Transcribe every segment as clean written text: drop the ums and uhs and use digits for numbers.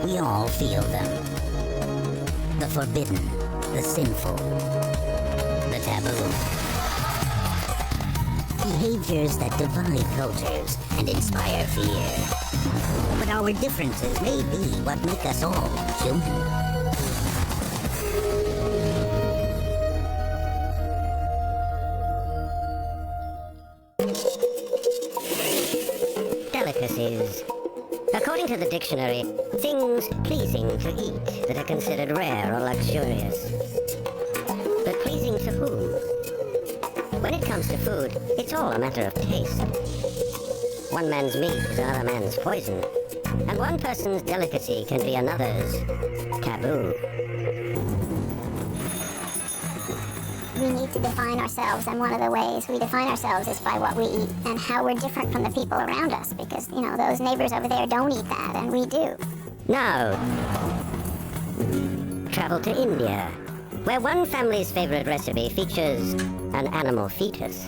We all feel them. The forbidden, the sinful, the taboo. Behaviors that divide cultures and inspire fear. But our differences may be what make us all human. Delicacies. According to the dictionary, things pleasing to eat that are considered rare or luxurious. But pleasing to whom? When it comes to food, it's all a matter of taste. One man's meat is another man's poison, and one person's delicacy can be another's taboo. We need to define ourselves, and one of the ways we define ourselves is by what we eat and how we're different from the people around us, because, you know, those neighbors over there don't eat that, and we do. Now, travel to India, where one family's favorite recipe features an animal fetus.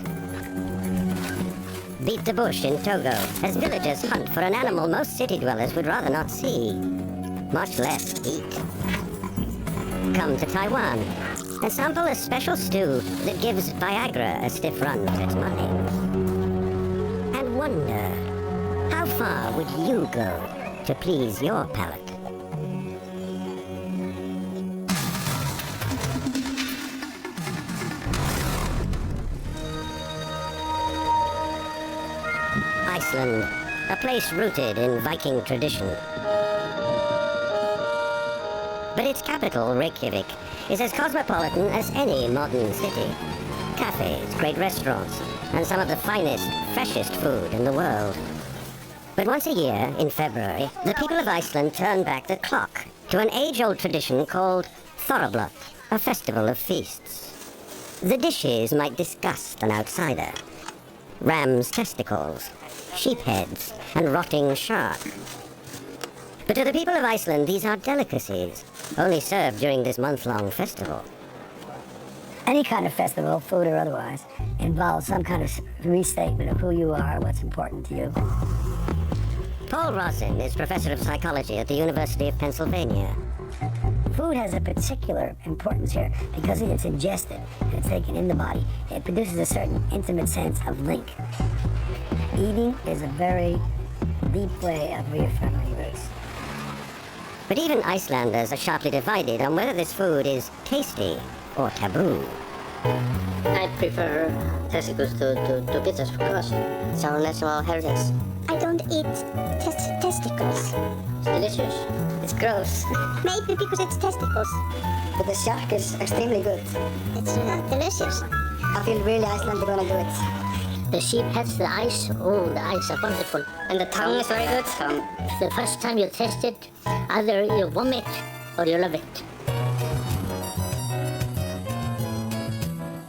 Beat the bush in Togo, as villagers hunt for an animal most city dwellers would rather not see, much less eat. Come to Taiwan and sample a special stew that gives Viagra a stiff run for its money. And wonder, how far would you go to please your palate? Iceland, a place rooted in Viking tradition. But its capital, Reykjavik, is as cosmopolitan as any modern city. Cafes, great restaurants, and some of the finest, freshest food in the world. But once a year, in February, the people of Iceland turn back the clock to an age-old tradition called Thorrablot, a festival of feasts. The dishes might disgust an outsider. Ram's testicles, sheep heads, and rotting shark. But to the people of Iceland, these are delicacies, only served during this month-long festival. Any kind of festival, food or otherwise, involves some kind of restatement of who you are, what's important to you. Paul Rosin is professor of psychology at the University of Pennsylvania. Food has a particular importance here because it's ingested and it's taken in the body. It produces a certain intimate sense of link. Eating is a very deep way of reaffirming roots. But even Icelanders are sharply divided on whether this food is tasty or taboo. I prefer testicles to pizzas because it's our national heritage. I don't eat testicles. It's delicious. It's gross. Maybe because it's testicles. But the shark is extremely good. It's delicious. I feel really Icelandic when I do it. The sheep heads, the eyes, oh, the eyes are wonderful. And the tongue is very good. The first time you taste it, either you vomit or you love it.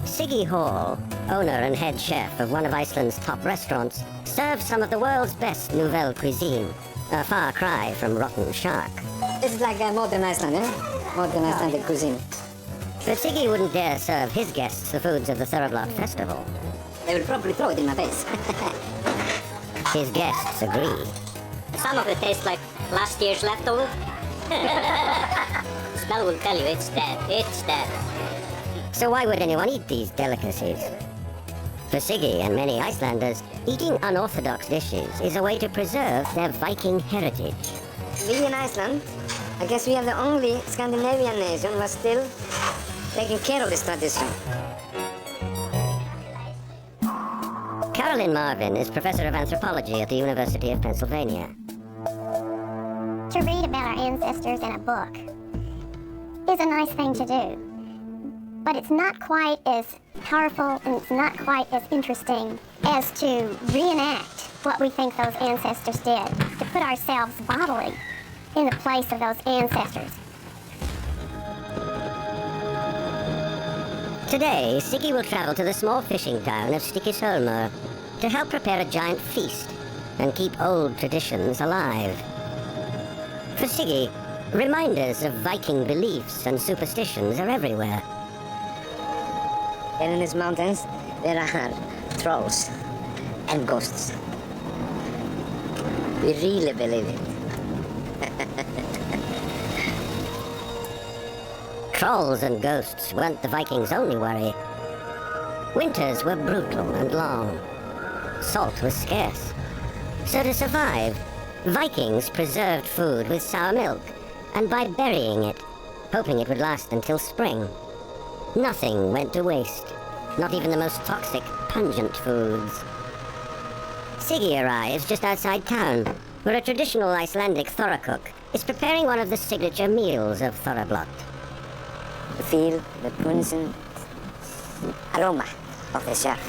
Siggy Hall, owner and head chef of one of Iceland's top restaurants, serves some of the world's best nouvelle cuisine, a far cry from rotten shark. This is like a modern Iceland, eh? Modern Icelandic cuisine. But Siggy wouldn't dare serve his guests the foods of the Thorrablot festival. They will probably throw it in my face. His guests agree. Some of it tastes like last year's leftover. Smell will tell you it's dead. It's dead. So why would anyone eat these delicacies? For Siggy and many Icelanders, eating unorthodox dishes is a way to preserve their Viking heritage. We in Iceland, I guess we are the only Scandinavian nation who are still taking care of this tradition. Carolyn Marvin is professor of anthropology at the University of Pennsylvania. To read about our ancestors in a book is a nice thing to do, but it's not quite as powerful and it's not quite as interesting as to reenact what we think those ancestors did, to put ourselves bodily in the place of those ancestors. Today, Siggy will travel to the small fishing town of Stykkishólmur to help prepare a giant feast and keep old traditions alive. For Siggy, reminders of Viking beliefs and superstitions are everywhere. And in these mountains, there are trolls and ghosts. We really believe it. Trolls and ghosts weren't the Vikings' only worry. Winters were brutal and long. Salt was scarce. So to survive, Vikings preserved food with sour milk, and by burying it, hoping it would last until spring. Nothing went to waste, not even the most toxic, pungent foods. Siggy arrives just outside town, where a traditional Icelandic Thoracook is preparing one of the signature meals of Thorablot. Feel the pungent aroma of the shark.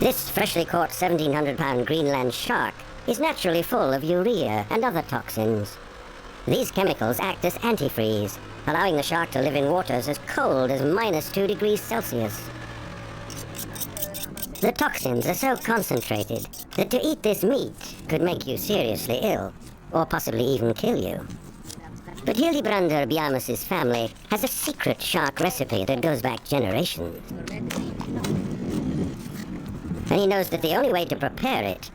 This freshly caught 1,700-pound Greenland shark is naturally full of urea and other toxins. These chemicals act as antifreeze, allowing the shark to live in waters as cold as -2 degrees Celsius. The toxins are so concentrated that to eat this meat could make you seriously ill, or possibly even kill you. But Hildibrandr Bjarmus's family has a secret shark recipe that goes back generations. And he knows that the only way to prepare it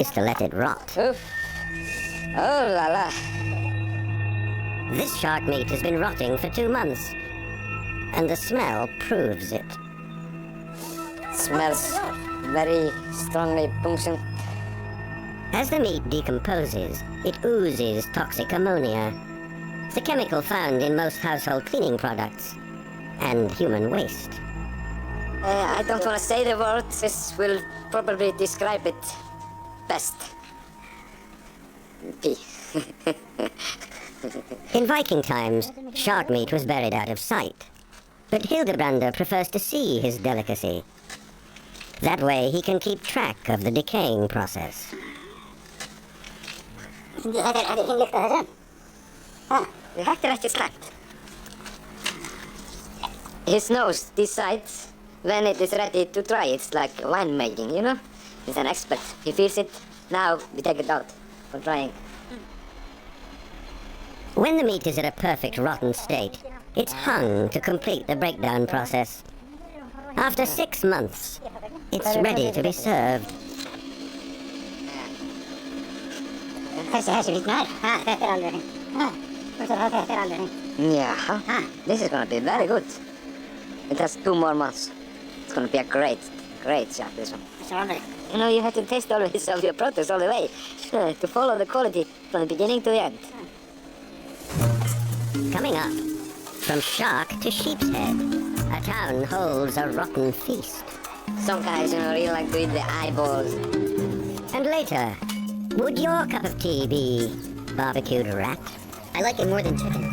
is to let it rot. Oof. Oh la la. This shark meat has been rotting for 2 months, and the smell proves it. Smells very strongly pungent. As the meat decomposes, it oozes toxic ammonia, the chemical found in most household cleaning products and human waste. I don't want to say the word. This will probably describe it best. Pee. In Viking times, shark meat was buried out of sight, but Hildibrandr prefers to see his delicacy. That way he can keep track of the decaying process. His nose decides when it is ready to try. It's like winemaking, you know? He's an expert. He feels it. Now we take it out for trying. When the meat is at a perfect rotten state, it's hung to complete the breakdown process. After 6 months, it's ready to be served. Yeah, this is gonna be very good. It has 2 more months. It's gonna be a great shot, this one. You know, you have to taste always of your produce all the way to follow the quality from the beginning to the end. Coming up, from shark to sheep's head, a town holds a rotten feast. Some guys, you know, really like to eat the eyeballs. And later, would your cup of tea be barbecued rat? I like it more than chicken.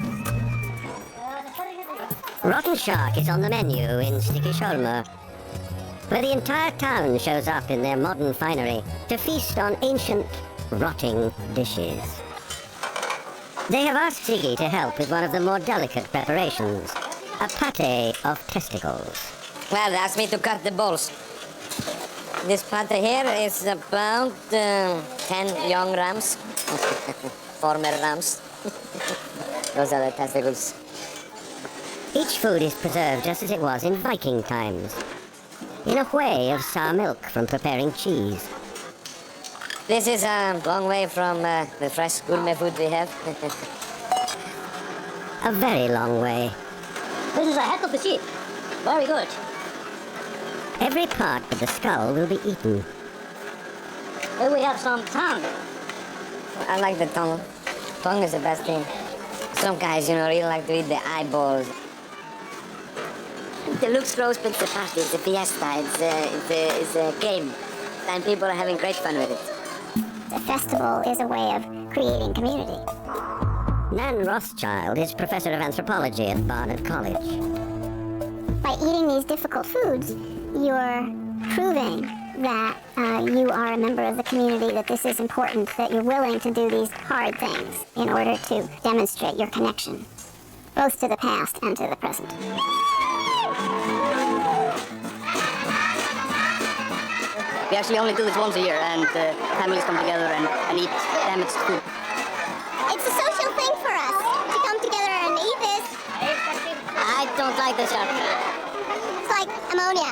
Rotten shark is on the menu in Stykkishólmur, where the entire town shows up in their modern finery to feast on ancient, rotting dishes. They have asked Siggy to help with one of the more delicate preparations, a pate of testicles. Well, they asked me to cut the balls. This pate here is about 10 young rams. Former rams. Those are the testicles. Each food is preserved just as it was in Viking times, in a way of sour milk from preparing cheese. This is a long way from the fresh gourmet food we have. A very long way. This is a heck of a sheep. Very good. Every part of the skull will be eaten. Here we have some tongue. I like the tongue. Tongue is the best thing. Some guys, you know, really like to eat the eyeballs. It looks gross, but it's a party, it's a fiesta, it's a game. And people are having great fun with it. A festival is a way of creating community. Nan Rothschild is professor of anthropology at Barnard College. By eating these difficult foods, you're proving that you are a member of the community, that this is important, that you're willing to do these hard things in order to demonstrate your connection, both to the past and to the present. We actually only do this once a year, and families come together and eat damaged food. It's a social thing for us to come together and eat this. I don't like the shark. It's like ammonia.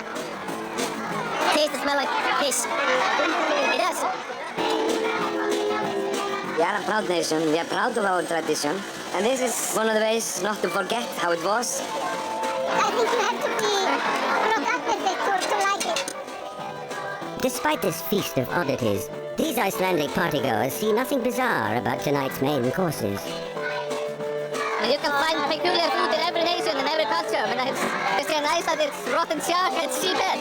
Tastes and smell like fish. It does. We are a proud nation. We are proud of our tradition. And this is one of the ways not to forget how it was. I think you have to be brought up with it to like it. Despite this feast of oddities, these Icelandic partygoers see nothing bizarre about tonight's main courses. You can find peculiar food in every nation and every culture. I mean, it's in Iceland, it's rotten shark and seabed.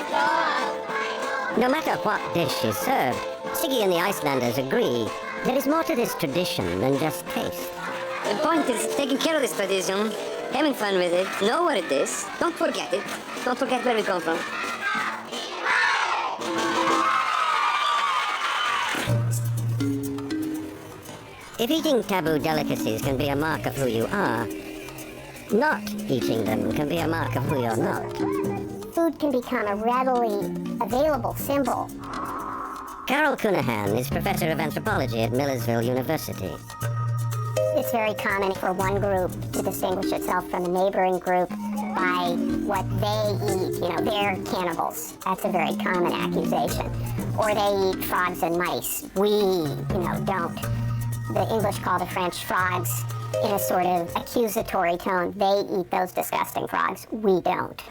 No matter what dish is served, Siggy and the Icelanders agree there is more to this tradition than just taste. The point is taking care of this tradition, having fun with it, know what it is, don't forget it, don't forget where we come from. If eating taboo delicacies can be a mark of who you are, not eating them can be a mark of who you're not. Food can become a readily available symbol. Carol Cunahan is professor of anthropology at Millersville University. It's very common for one group to distinguish itself from the neighboring group by what they eat. You know, they're cannibals. That's a very common accusation. Or they eat frogs and mice. We, don't. The English call the French frogs in a sort of accusatory tone. They eat those disgusting frogs. We don't.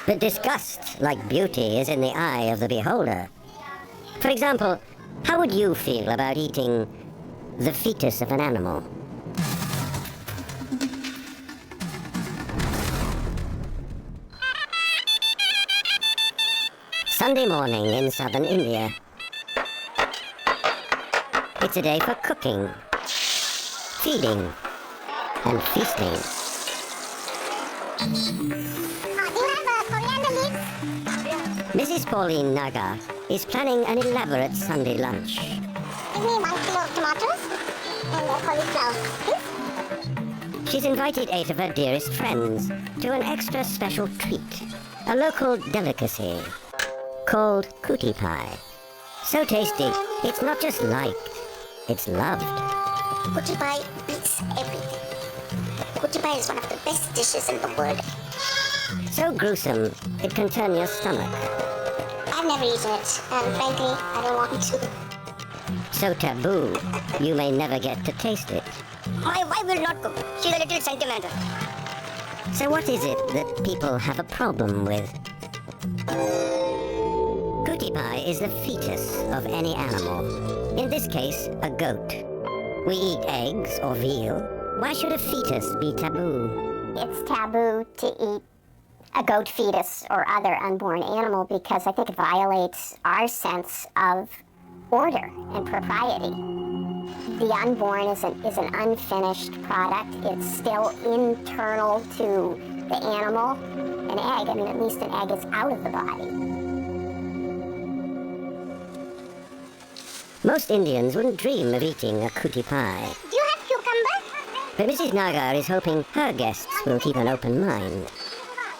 But disgust, like beauty, is in the eye of the beholder. For example, how would you feel about eating the fetus of an animal? Sunday morning in southern India. It's a day for cooking, feeding, and feasting. Do you have coriander leaves? Mrs. Pauline Naga is planning an elaborate Sunday lunch. Give me 1 kilo of tomatoes and cauliflower, please. She's invited 8 of her dearest friends to an extra special treat, a local delicacy called cootie pie. So tasty, it's not just liked, it's loved. Cootie pie beats everything. Cootie pie is one of the best dishes in the world. So gruesome, it can turn your stomach. I've never eaten it, and frankly, I don't want to. So taboo, you may never get to taste it. My wife will not cook. She's a little sentimental. So what is it that people have a problem with? Cootie pie is the fetus of any animal. In this case, a goat. We eat eggs or veal. Why should a fetus be taboo? It's taboo to eat a goat fetus or other unborn animal because I think it violates our sense of order and propriety. The unborn is an unfinished product. It's still internal to the animal. An egg, at least an egg is out of the body. Most Indians wouldn't dream of eating a cootie pie. Do you have cucumber? But Mrs. Nagar is hoping her guests will keep an open mind.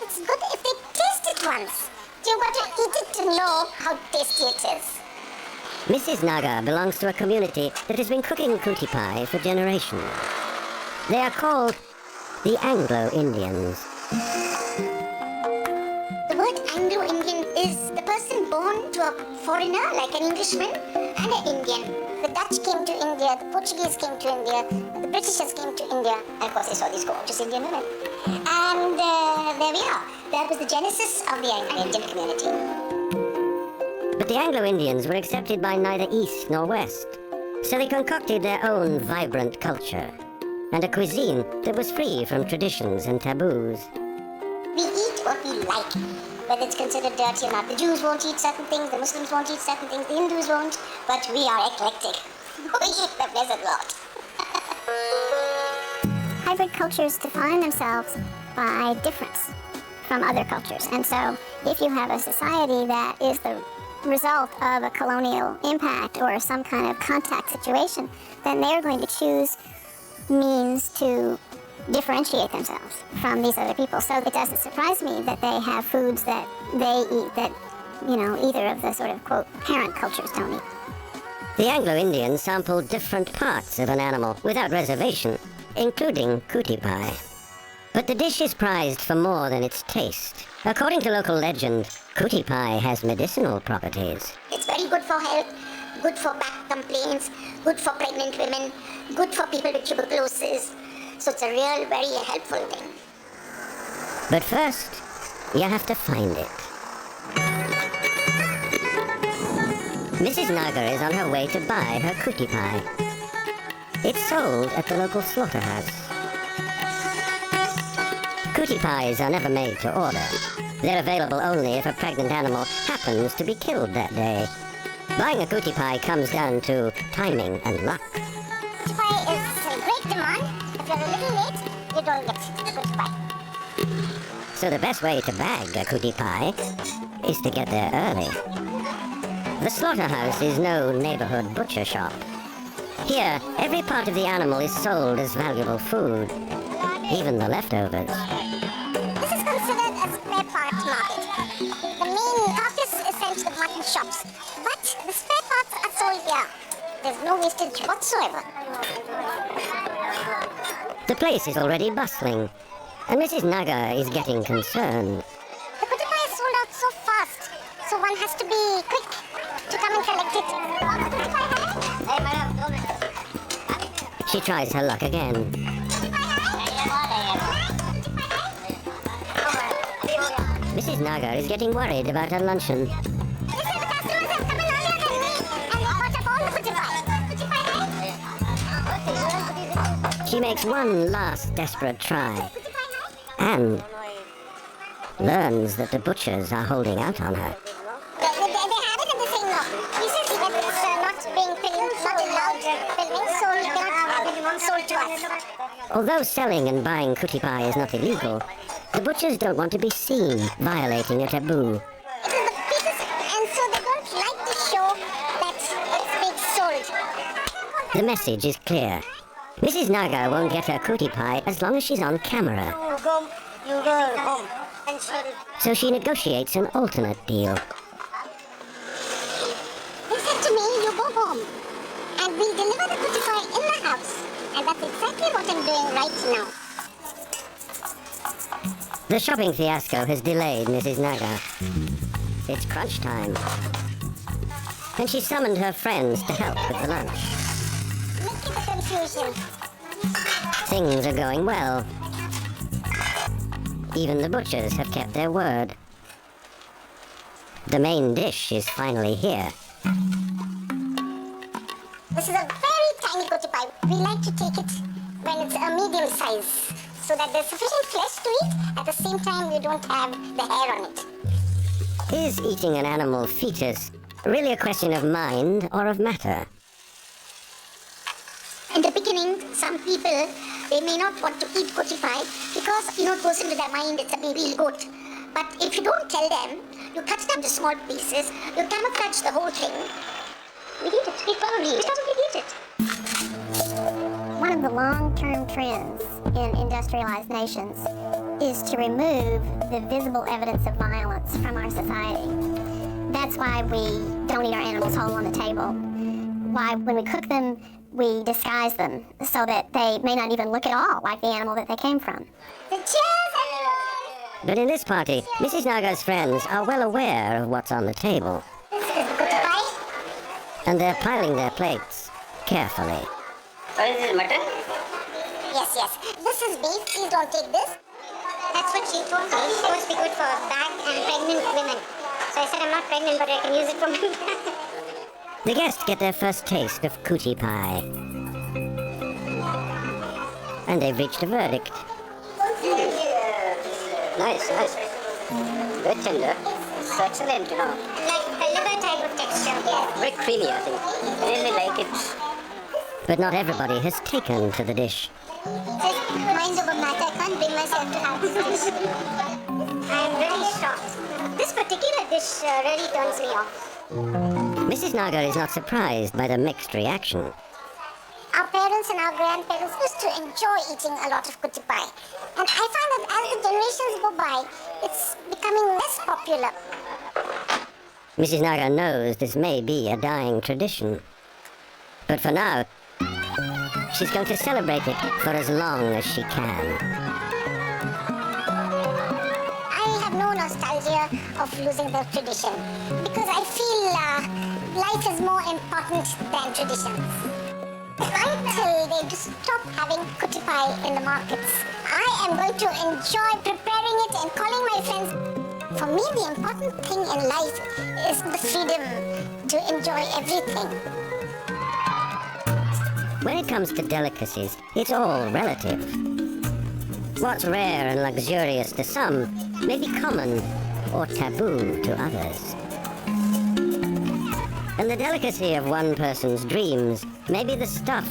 It's good if they taste it once. You've got to eat it to know how tasty it is. Mrs. Nagar belongs to a community that has been cooking cootie pie for generations. They are called the Anglo-Indians. The word Anglo-Indian is the person born to a foreigner, like an Englishman, and an Indian. The Dutch came to India, the Portuguese came to India, the Britishers came to India, and of course they saw these gorgeous Indian women. And there we are. That was the genesis of the Anglo-Indian community. But the Anglo-Indians were accepted by neither East nor West, so they concocted their own vibrant culture, and a cuisine that was free from traditions and taboos. We eat what we like, whether it's considered dirty or not. The Jews won't eat certain things, the Muslims won't eat certain things, the Hindus won't, but we are eclectic. We eat the blessed lot. Hybrid cultures define themselves by difference from other cultures, and so if you have a society that is the result of a colonial impact or some kind of contact situation, then they're going to choose means to differentiate themselves from these other people. So it doesn't surprise me that they have foods that they eat that, either of the sort of, quote, parent cultures don't eat. The Anglo-Indians sampled different parts of an animal without reservation, including cootie pie. But the dish is prized for more than its taste. According to local legend, cootie pie has medicinal properties. It's very good for health, good for back complaints, good for pregnant women, good for people with tuberculosis. So it's a real, very helpful thing. But first, you have to find it. Mrs. Naga is on her way to buy her kuti pie. It's sold at the local slaughterhouse. Kuti pies are never made to order. They're available only if a pregnant animal happens to be killed that day. Buying a kuti pie comes down to timing and luck. Kuti pie is a great demand. If you're a little late, you don't get kuti pie. So the best way to bag a kuti pie is to get there early. The slaughterhouse is no neighborhood butcher shop. Here, every part of the animal is sold as valuable food, even the leftovers. This is considered a spare part market. The main carcass is sent to the mutton shops, but the spare parts are sold here. There's no wastage whatsoever. The place is already bustling, and Mrs. Naga is getting concerned. The kuti pie is sold out so fast, so one has to be quick to come and collect it. She tries her luck again. Mrs. Naga is getting worried about her luncheon. The customers have come in earlier than me, and they bought up all the kuti pie. She makes one last desperate try, and learns that the butchers are holding out on her. They have it and they say no. He says that it's not being filmed, not allowed filming, so it cannot be sold to us. Although selling and buying kuti pie is not illegal, the butchers don't want to be seen violating a taboo. It is the pieces, and so they don't like to show that it's being sold. The message is clear. Mrs. Naga won't get her kuti pie as long as she's on camera. You go home. And So she negotiates an alternate deal. he said to me, you go home, and we'll deliver the kuti pie in the house. And that's exactly what I'm doing right now. The shopping fiasco has delayed Mrs. Naga. It's crunch time. And she summoned her friends to help with the lunch. Let's keep the confusion. Things are going well. Even the butchers have kept their word. The main dish is finally here. This is a very tiny kuti pie. We like to take it when it's a medium size, so that there's sufficient flesh to eat. At the same time, you don't have the hair on it. Is eating an animal fetus really a question of mind or of matter? In the beginning, some people, they may not want to eat kuti pie because, it goes into their mind, it's a baby goat. But if you don't tell them, you cut them into small pieces, you camouflage the whole thing. We eat it. We probably eat it. One of the long-term trends in industrialized nations is to remove the visible evidence of violence from our society. That's why we don't eat our animals whole on the table. Why, when we cook them, we disguise them so that they may not even look at all like the animal that they came from. But in this party, Mrs. Naga's friends are well aware of what's on the table. This is kuti pie. And they're piling their plates carefully. What is this, mutton? Yes. This is beef. Please don't take this. That's what she told me. It's supposed to be good for back and pregnant women. So I said I'm not pregnant, but I can use it for my back. The guests get their first taste of kuti pie. And they've reached a verdict. Nice. Very tender. It's excellent, Like a liver type of texture. Yes. Very creamy, I think. I really like it. But not everybody has taken to the dish. Just mind over matter. I can't bring myself to have this dish. I'm really shocked. This particular dish really turns me off. Mrs. Naga is not surprised by the mixed reaction. Our parents and our grandparents used to enjoy eating a lot of kuti pie. And I find that as the generations go by, it's becoming less popular. Mrs. Naga knows this may be a dying tradition. But for now, she's going to celebrate it for as long as she can. I have no nostalgia of losing the tradition because I feel life is more important than traditions. Until they stop having kutipai in the markets, I am going to enjoy preparing it and calling my friends. For me, the important thing in life is the freedom to enjoy everything. When it comes to delicacies, it's all relative. What's rare and luxurious to some may be common or taboo to others. And the delicacy of one person's dreams may be the stuff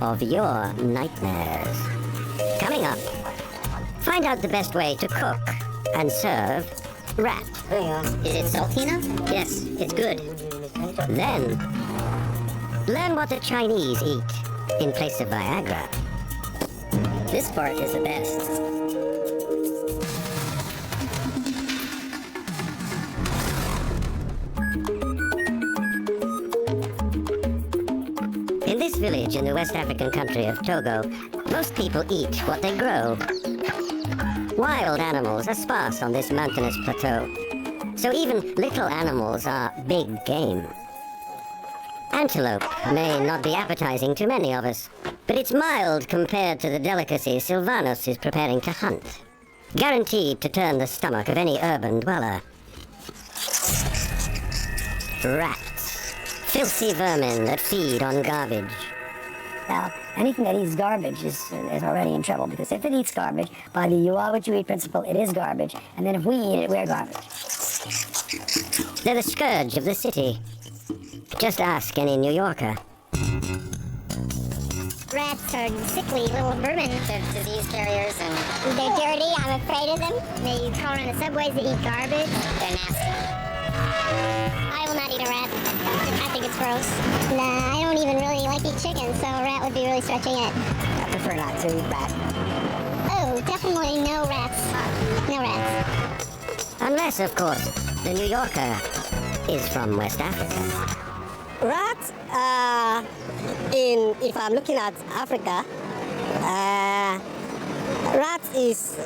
of your nightmares. Coming up, find out the best way to cook and serve rat. Is it salty enough? Yes, it's good. Then, learn what the Chinese eat in place of Viagra. This part is the best. In this village in the West African country of Togo, most people eat what they grow. Wild animals are sparse on this mountainous plateau, so even little animals are big game. Antelope may not be appetizing to many of us, but it's mild compared to the delicacy Silvanus is preparing to hunt, guaranteed to turn the stomach of any urban dweller. Rats, filthy vermin that feed on garbage. Now, anything that eats garbage is already in trouble, because if it eats garbage, by the you are what you eat principle, it is garbage, and then if we eat it, we're garbage. They're the scourge of the city. Just ask any New Yorker. Rats are sickly little vermin. They're disease carriers and They're dirty, I'm afraid of them. They crawl around the subways, they eat garbage. they're nasty. I will not eat a rat. I think it's gross. Nah, I don't even really like eat chicken, so a rat would be really stretching it. I prefer not to eat rat. Oh, definitely no rats. No rats. Unless, of course, the New Yorker is from West Africa. Rats, if I'm looking at Africa, rats is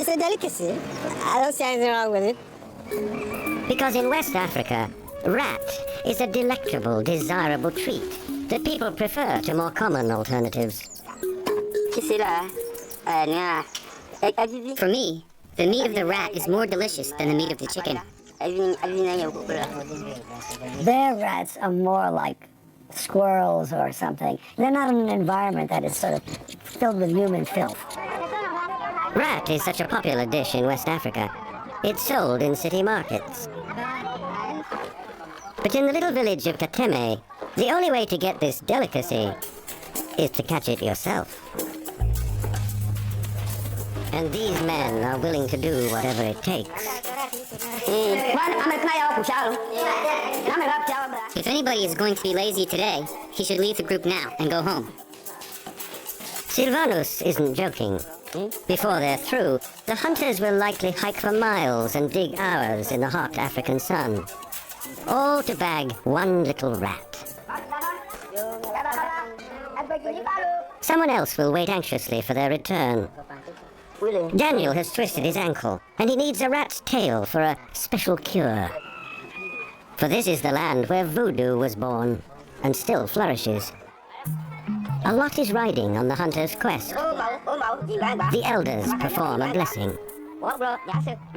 a delicacy. I don't see anything wrong with it. Because in West Africa, rat is a delectable, desirable treat that people prefer to more common alternatives. For me, the meat of the rat is more delicious than the meat of the chicken. Their rats are more like squirrels or something. They're not in an environment that is sort of filled with human filth. Rat is such a popular dish in West Africa. It's sold in city markets. But in the little village of Kateme, the only way to get this delicacy is to catch it yourself. And these men are willing to do whatever it takes. If anybody is going to be lazy today, he should leave the group now and go home. Silvanus isn't joking. Before they're through, the hunters will likely hike for miles and dig hours in the hot African sun. All to bag one little rat. Someone else will wait anxiously for their return. Daniel has twisted his ankle, and he needs a rat's tail for a special cure. For this is the land where voodoo was born, and still flourishes. A lot is riding on the hunter's quest. The elders perform a blessing.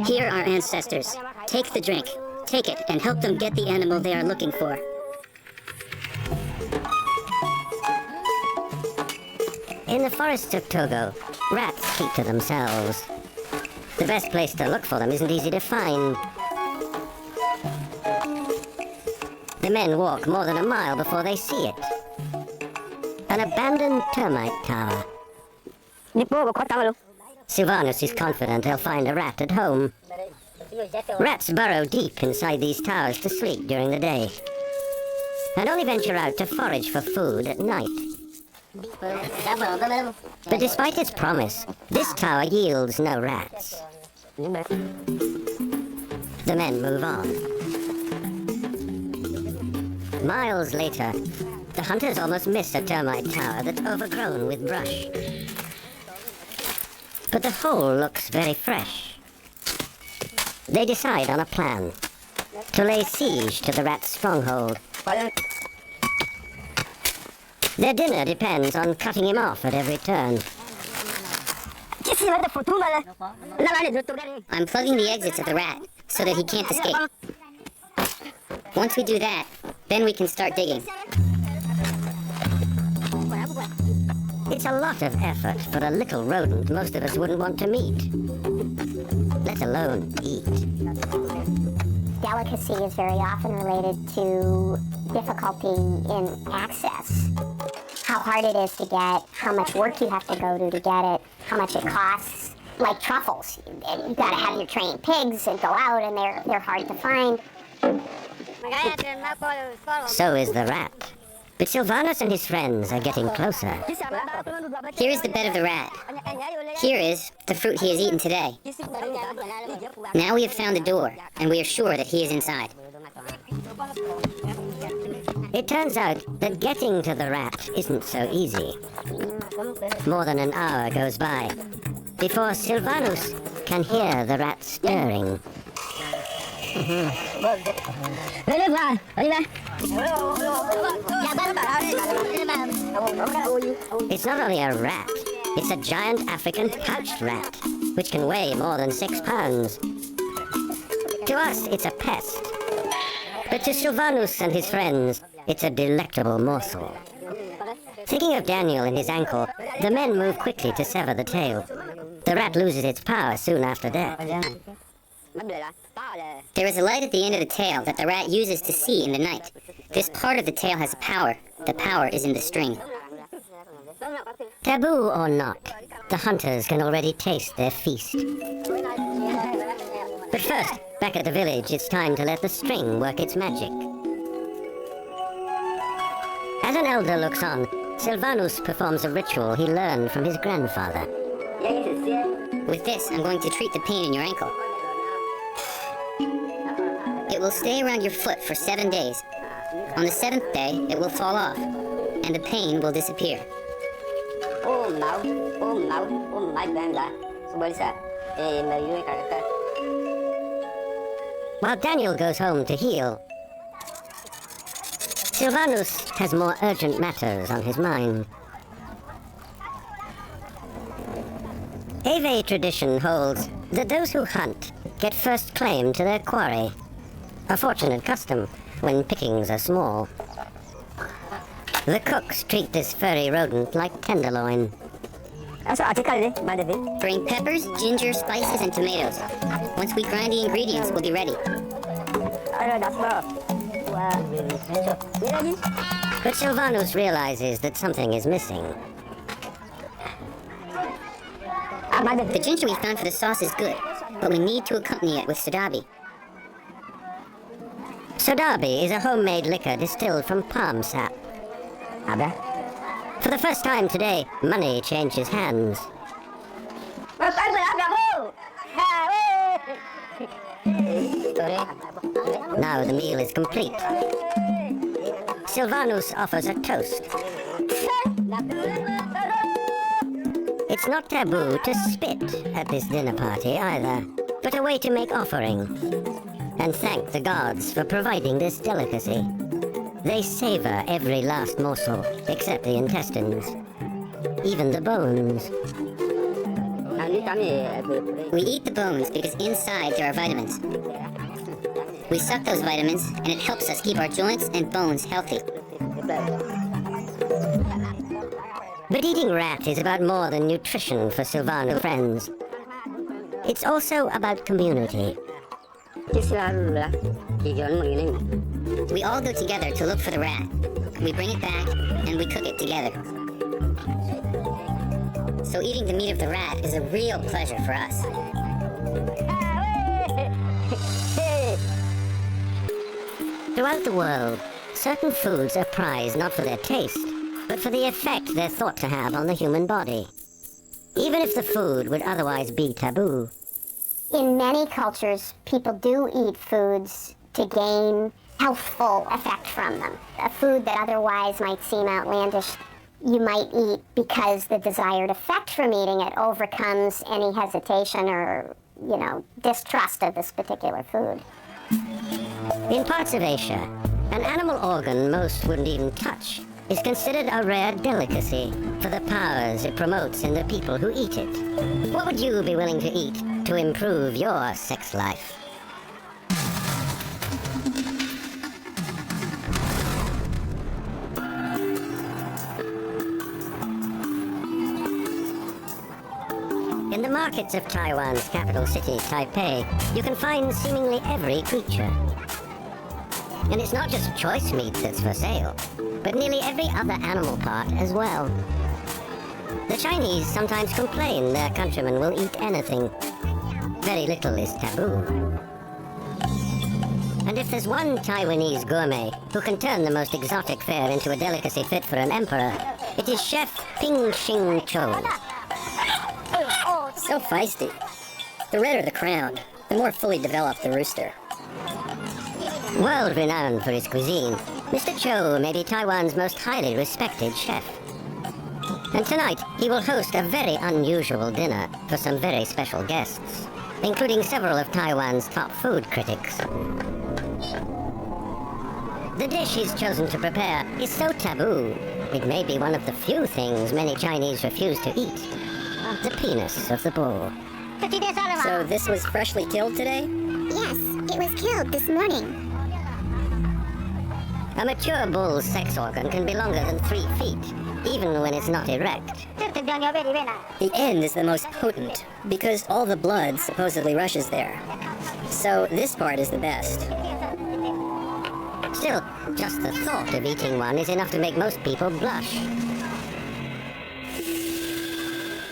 Here are ancestors. Take the drink. Take it and help them get the animal they are looking for. In the forests of Togo, rats keep to themselves. The best place to look for them isn't easy to find. The men walk more than a mile before they see it. An abandoned termite tower. Silvanus is confident he'll find a rat at home. Rats burrow deep inside these towers to sleep during the day, and only venture out to forage for food at night. But despite its promise, this tower yields no rats. The men move on. Miles later, the hunters almost miss a termite tower that's overgrown with brush. But the hole looks very fresh. They decide on a plan to lay siege to the rat's stronghold. Their dinner depends on cutting him off at every turn. I'm plugging the exits of the rat so that he can't escape. Once we do that, then we can start digging. It's a lot of effort for a little rodent most of us wouldn't want to meet, let alone eat. Delicacy is very often related to difficulty in access. How hard it is to get, how much work you have to go to get it, how much it costs. Like truffles, you've got to have your trained pigs and go out, and they're hard to find. So is the rat. But Silvanus and his friends are getting closer. Here is the bed of the rat. Here is the fruit he has eaten today. Now we have found the door, and we are sure that he is inside. It turns out that getting to the rat isn't so easy. More than an hour goes by before Silvanus can hear the rat stirring. It's not only a rat, it's a giant African pouched rat, which can weigh more than 6 pounds. To us, it's a pest. But to Silvanus and his friends, it's a delectable morsel. Thinking of Daniel and his ankle, the men move quickly to sever the tail. The rat loses its power soon after death. There is a light at the end of the tail that the rat uses to see in the night. This part of the tail has a power. The power is in the string. Taboo or not, the hunters can already taste their feast. But first, back at the village, it's time to let the string work its magic. As an elder looks on, Silvanus performs a ritual he learned from his grandfather. With this, I'm going to treat the pain in your ankle. It will stay around your foot for 7 days. On the 7th day, it will fall off, and the pain will disappear. While Daniel goes home to heal, Silvanus has more urgent matters on his mind. Ave tradition holds that those who hunt get first claim to their quarry, a fortunate custom when pickings are small. The cooks treat this furry rodent like tenderloin. Bring peppers, ginger, spices, and tomatoes. Once we grind the ingredients, we'll be ready. But Silvanus realizes that something is missing. The ginger we found for the sauce is good, but we need to accompany it with sodabi. Sodabi is a homemade liquor distilled from palm sap. For the first time today, money changes hands. Now the meal is complete. Silvanus offers a toast. It's not taboo to spit at this dinner party either, but a way to make offering and thank the gods for providing this delicacy. They savor every last morsel, except the intestines, even the bones. We eat the bones because inside there are vitamins. We suck those vitamins, and it helps us keep our joints and bones healthy. But eating rat is about more than nutrition for Silvanus' friends. It's also about community. We all go together to look for the rat. We bring it back, and we cook it together. So eating the meat of the rat is a real pleasure for us. Throughout the world, certain foods are prized not for their taste, but for the effect they're thought to have on the human body, even if the food would otherwise be taboo. In many cultures, people do eat foods to gain healthful effect from them. A food that otherwise might seem outlandish, you might eat because the desired effect from eating it overcomes any hesitation or, distrust of this particular food. In parts of Asia, an animal organ most wouldn't even touch is considered a rare delicacy for the powers it promotes in the people who eat it. What would you be willing to eat to improve your sex life? In the markets of Taiwan's capital city, Taipei, you can find seemingly every creature. And it's not just choice meat that's for sale, but nearly every other animal part as well. The Chinese sometimes complain their countrymen will eat anything. Very little is taboo. And if there's one Taiwanese gourmet who can turn the most exotic fare into a delicacy fit for an emperor, it is Chef Ping Shing Cho. So feisty. The redder the crown, the more fully developed the rooster. World-renowned for his cuisine, Mr. Cho may be Taiwan's most highly respected chef. And tonight, he will host a very unusual dinner for some very special guests, including several of Taiwan's top food critics. The dish he's chosen to prepare is so taboo, it may be one of the few things many Chinese refuse to eat. The penis of the bull. So this was freshly killed today? Yes, it was killed this morning. A mature bull's sex organ can be longer than 3 feet, even when it's not erect. The end is the most potent, because all the blood supposedly rushes there. So this part is the best. Still, just the thought of eating one is enough to make most people blush.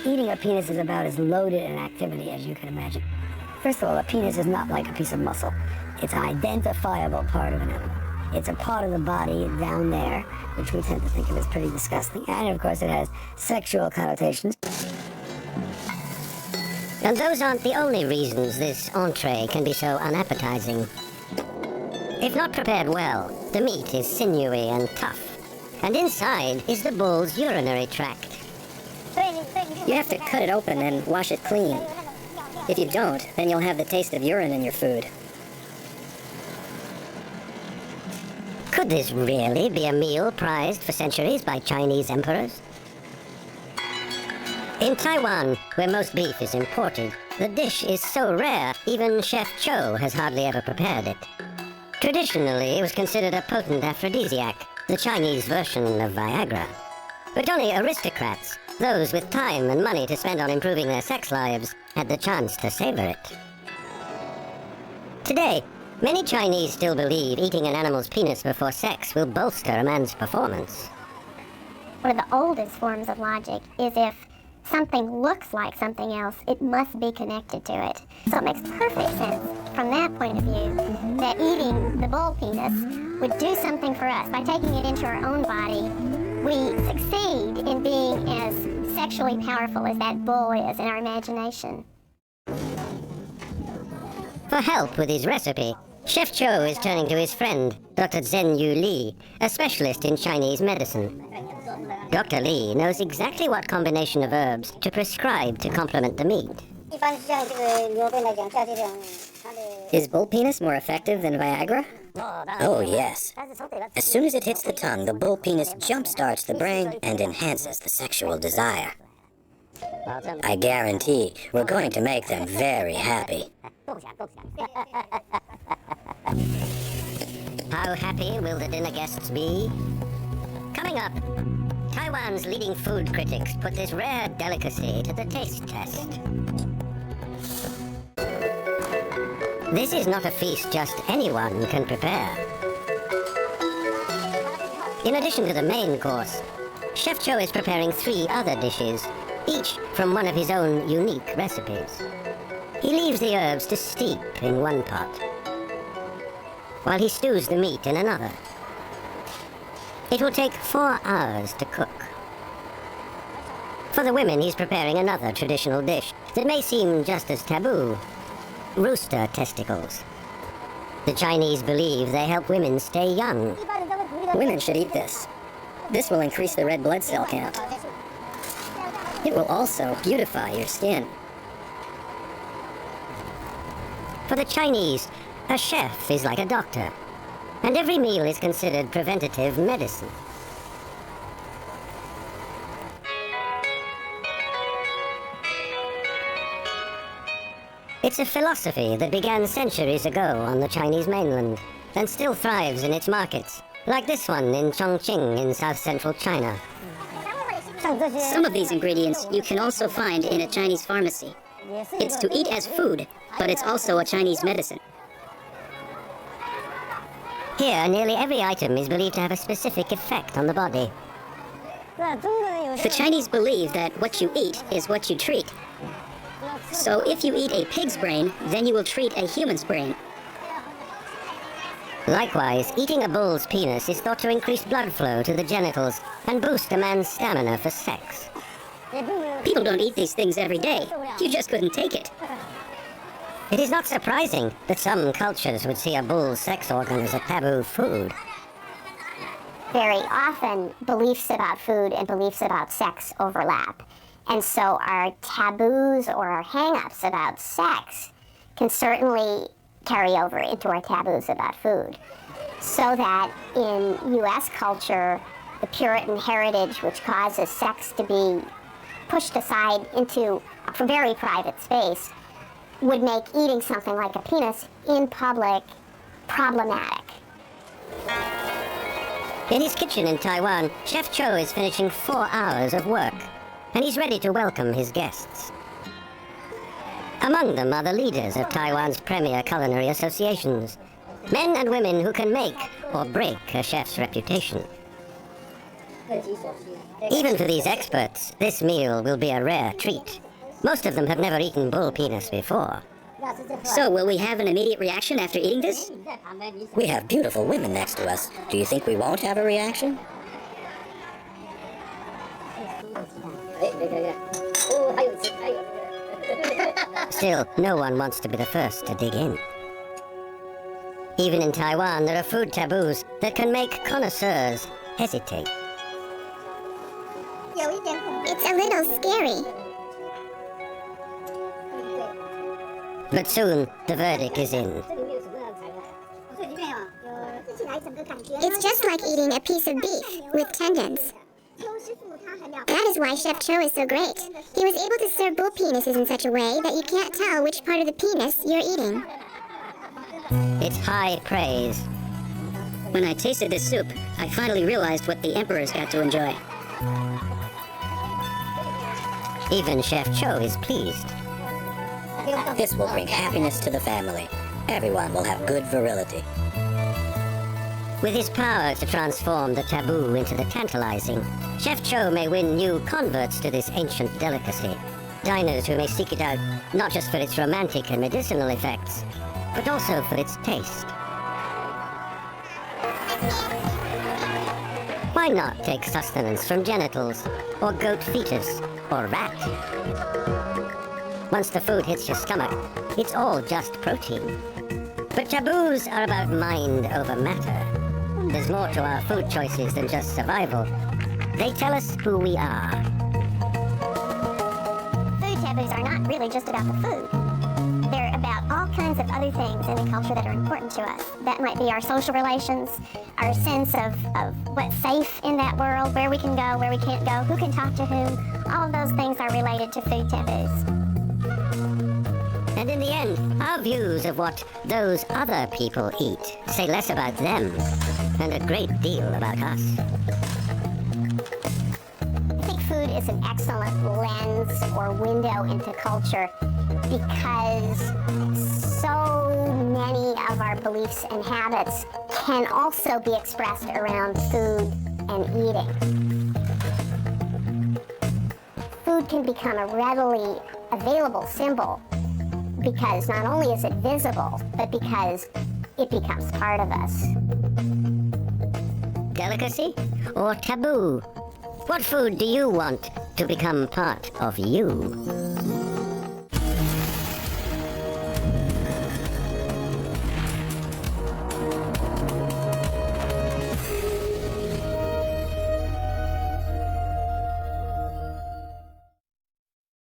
Eating a penis is about as loaded an activity as you can imagine. First of all, a penis is not like a piece of muscle. It's an identifiable part of an animal. It's a part of the body down there, which we tend to think of as pretty disgusting. And of course, it has sexual connotations. And those aren't the only reasons this entree can be so unappetizing. If not prepared well, the meat is sinewy and tough. And inside is the bull's urinary tract. You have to cut it open and wash it clean. If you don't, then you'll have the taste of urine in your food. Could this really be a meal prized for centuries by Chinese emperors? In Taiwan, where most beef is imported, the dish is so rare, even Chef Cho has hardly ever prepared it. Traditionally, it was considered a potent aphrodisiac, the Chinese version of Viagra. But only aristocrats, those with time and money to spend on improving their sex lives, had the chance to savor it. Today, many Chinese still believe eating an animal's penis before sex will bolster a man's performance. One of the oldest forms of logic is if something looks like something else, it must be connected to it. So it makes perfect sense from that point of view that eating the bull penis would do something for us. By taking it into our own body, we succeed in being as sexually powerful as that bull is in our imagination. For help with his recipe, Chef Cho is turning to his friend, Dr. Zhen Yu Li, a specialist in Chinese medicine. Dr. Li knows exactly what combination of herbs to prescribe to complement the meat. Is bull penis more effective than Viagra? Oh, yes. As soon as it hits the tongue, the bull penis jumpstarts the brain and enhances the sexual desire. I guarantee we're going to make them very happy. How happy will the dinner guests be? Coming up, Taiwan's leading food critics put this rare delicacy to the taste test. This is not a feast just anyone can prepare. In addition to the main course, Chef Cho is preparing 3 other dishes, each from one of his own unique recipes. He leaves the herbs to steep in one pot, while he stews the meat in another. It will take 4 hours to cook. For the women, he's preparing another traditional dish that may seem just as taboo: rooster testicles. The Chinese believe they help women stay young. Women should eat this. This will increase the red blood cell count. It will also beautify your skin. For the Chinese, a chef is like a doctor, and every meal is considered preventative medicine. It's a philosophy that began centuries ago on the Chinese mainland and still thrives in its markets, like this one in Chongqing in south-central China. Some of these ingredients you can also find in a Chinese pharmacy. It's to eat as food, but it's also a Chinese medicine. Here, nearly every item is believed to have a specific effect on the body. The Chinese believe that what you eat is what you treat. So if you eat a pig's brain, then you will treat a human's brain. Likewise, eating a bull's penis is thought to increase blood flow to the genitals and boost a man's stamina for sex. People don't eat these things every day. You just couldn't take it. It is not surprising that some cultures would see a bull's sex organ as a taboo food. Very often, beliefs about food and beliefs about sex overlap. And so our taboos or our hang-ups about sex can certainly carry over into our taboos about food. So that in U.S. culture, the Puritan heritage, which causes sex to be pushed aside into a very private space, would make eating something like a penis in public problematic. In his kitchen in Taiwan, Chef Cho is finishing 4 hours of work, and he's ready to welcome his guests. Among them are the leaders of Taiwan's premier culinary associations, men and women who can make or break a chef's reputation. Even for these experts, this meal will be a rare treat. Most of them have never eaten bull penis before. So will we have an immediate reaction after eating this? We have beautiful women next to us. Do you think we won't have a reaction? Still, no one wants to be the first to dig in. Even in Taiwan, there are food taboos that can make connoisseurs hesitate. It's a little scary. But soon, the verdict is in. It's just like eating a piece of beef with tendons. That is why Chef Cho is so great. He was able to serve bull penises in such a way that you can't tell which part of the penis you're eating. It's high praise. When I tasted this soup, I finally realized what the emperors got to enjoy. Even Chef Cho is pleased. This will bring happiness to the family. Everyone will have good virility. With his power to transform the taboo into the tantalizing, Chef Cho may win new converts to this ancient delicacy. Diners who may seek it out not just for its romantic and medicinal effects, but also for its taste. Why not take sustenance from genitals, or goat fetus, or rat? Once the food hits your stomach, it's all just protein. But taboos are about mind over matter. There's more to our food choices than just survival. They tell us who we are. Food taboos are not really just about the food. They're about all kinds of other things in the culture that are important to us. That might be our social relations, our sense of what's safe in that world, where we can go, where we can't go, who can talk to whom. All of those things are related to food taboos. And in the end, our views of what those other people eat say less about them and a great deal about us. I think food is an excellent lens or window into culture because so many of our beliefs and habits can also be expressed around food and eating. Food can become a readily available symbol because not only is it visible, but because it becomes part of us. Delicacy or taboo? What food do you want to become part of you?